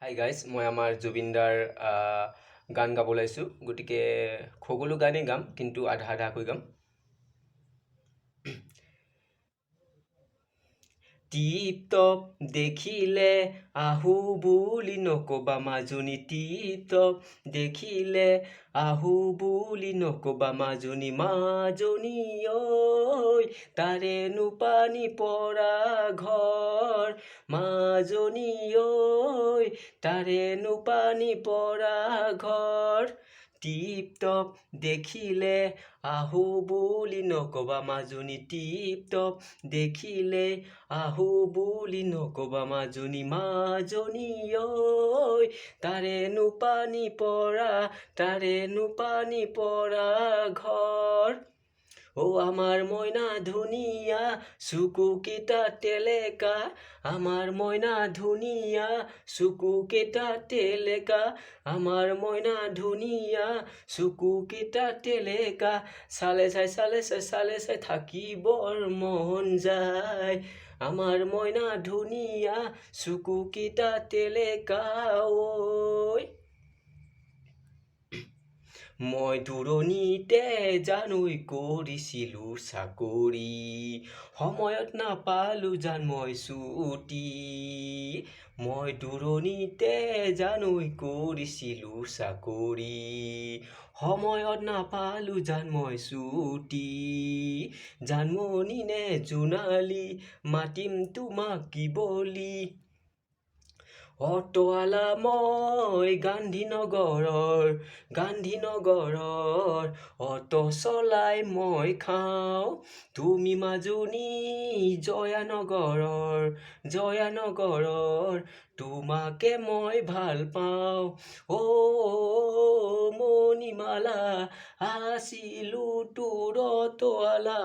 Hi guys, মই আমাৰ জুবিনদাৰ গান গাব ওলাইছোঁ। গতিকে সকলো গানেই গাম, কিন্তু আধা আধাকৈ গাম। টিপ টপ দেখিলে আহো বুলি নকবা মাজনী, টিপ টপ দেখিলে আহো বুলি নকবা মাজনী, মাজনী ঐ তাৰেনো পানী পৰা ঘৰ, মাজনী ঐ তাৰেনো পানী পৰা ঘৰ। টিপ টপ দেখিলে আহো বুলি নকবা মাজনী, টিপ টপ দেখিলে আহো বুলি নকবা মাজনী, মাজনী ঐ তাৰেনো পানী পৰা, তাৰেনো পানী পৰা ঘৰ। আমাৰ মইনা ধুনীয়া চকু কেইটা টেলেকা, আমাৰ মইনা ধুনীয়া চকু কেইটা টেলেকা, আমাৰ মইনা ধুনীয়া চকু কেইটা টেলেকা, চালে চাই থাকিবৰ মন যায়। আমাৰ মইনা ধুনীয়া চকু কেইটা টেলেকা ঐ। মই দূৰণিতে জানৈ কৰিছিলোঁ চাকৰি, সময়ত নাপালো জান মই ছুটি। মই দূৰণিতে জানৈ কৰিছিলোঁ চাকৰি, সময়ত নাপালো জান মই ছুটি। জানমণি নে জোনালী মাতিম তোমাক কি বুলি, অটৱালা মই গান্ধীনগৰৰ অট চলাই মই খাওঁ। তুমি মাজনী জয়ানগৰৰ তোমাকে মই ভাল পাওঁ। মণিমালা আছিলো তোৰ অটৱালা,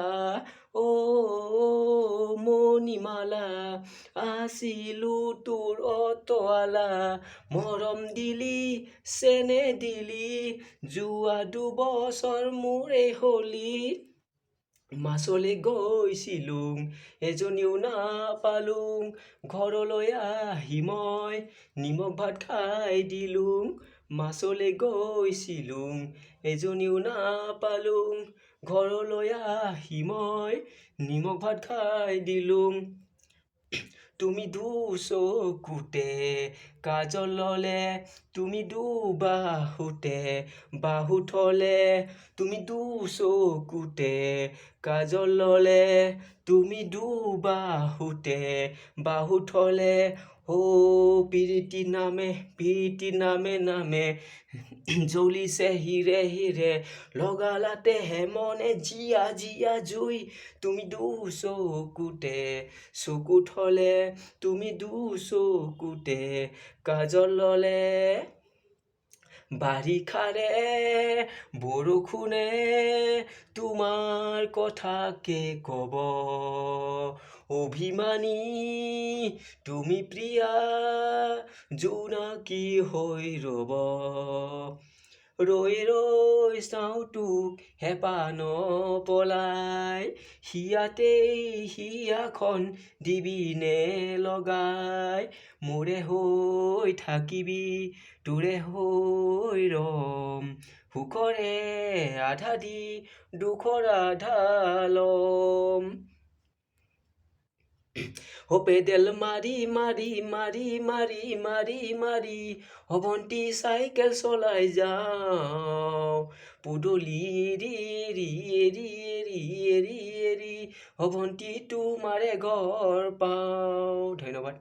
মণিমালা আছিলো তোৰ অটৱালা, মৰম দিলি চেনে দিলি যোৱা 2 বছৰ মোৰে হলি। মাছলৈ গৈছিলোঁ এজনীও নাপালোঁ, ঘৰলৈ আহি মই নিমখ ভাত খাই দিলোঁ। মাছলৈ গৈছিলোঁ এজনীও নাপালোঁ, ঘৰলৈ আহি মই নিমখ ভাত খাই দিলোঁ। তুমি দুচকুতে কাজল ললে, তুমি দুবাহুতে বাহু থলে, তুমি দুচকুতে কাজল ললে, তুমি দুবাহুতে বাহু থলে। প্ৰীতি নামে নামে জ্বলিছে হিৰে লগালাতে হেমনে জিয়া জুই। তুমি দুচকুতে চকু থলে, তুমি দুচকুতে কাজল ললে। বাৰিষাৰে বৰষুণে তোমাৰ কথাকে কব, অভিমানী তুমি প্ৰিয়া জোনাকী হৈ ৰব। ৰৈ চাওঁ তোক হেঁপাহ নপলাই, হিয়াখন দিবিনে লগাই, মোৰে হৈ থাকিবি তোৰে হৈ ৰম, সুখৰে আধা দি দুখৰ আধা লম। পেডেল মাৰি ভণ্টি চাইকেল চলাই যাওঁ, পদূলি এৰি ভণ্টি তোমাৰে ঘৰ পাওঁ। ধন্যবাদ।